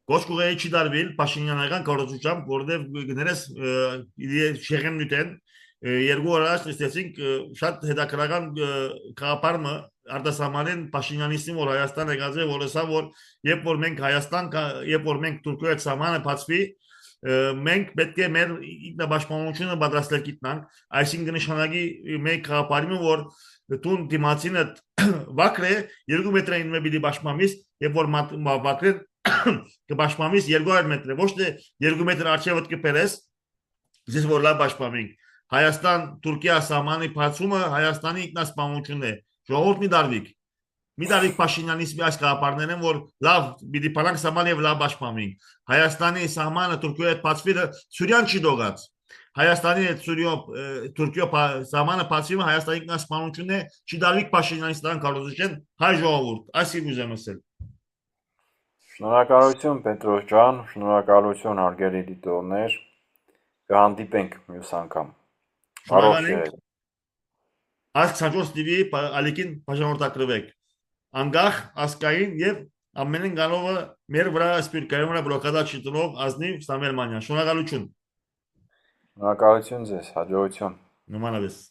Goşkuğaya içi darbil, Paşinyanaygan karotuşam, orada gıneres şehrin nüten, yergu araç istesin, şart hedakıragan kapar mı? Arda Saman'ın Paşinyanistim var, Hayastan Egaze, Volesa var, yep var menk Hayastan, yep var menk Türkiye Saman'ı patsvi, menk betke mer ikna başpamuçunu badraslar kitnan, Ayşin gınışanagi menk kapar mı var, tun timatsinet vakre, yergu metre inme bidi başmamis, yep var vakre, Կպաշտպանվիս 200 մետր, ոչ թե 2 մետր արջևդ կպերես, ձեզ որ լավ պաշտպանենք։ Հայաստան-Թուրքիա սահմանի բացումը Հայաստանի ինքնասպանությունն է։ Ժողովուրդ մի դարվիկ Փաշինյանից այս կապարներն են, որ լավ պիտի փանանք սահման եւ լավ պաշտպանենք։ Հայաստանի սահմանը Թուրքիայի հետ բացվելը Սուրիան չի դողած։ Հայաստանի հետ Թուրքիա սահմանը բացվելը Հայաստանի ինքնասպանությունն է, չի դարվիկ Փաշինյանից դրան կարողություն հայ ժողովուրդ, այսի ուզեմ ասել։ Շնորհակալություն Պետրոս ջան, շնորհակալություն հարգելի դիտողներ, կհանդիպենք մյուս անգամ։ Բարով եղեք։ Այս 24 TV ալիքին բաժանորդագրվեք։ Անգախ, ասկային եւ ամենին գալովը մեր վրա սպիրկայում վրա բլոկադա չտնող ազնիվ Սամվել Մանյան։ Շնորհակալություն։ Շնորհակալություն ձեզ, հաջողություն։ Նմանապես։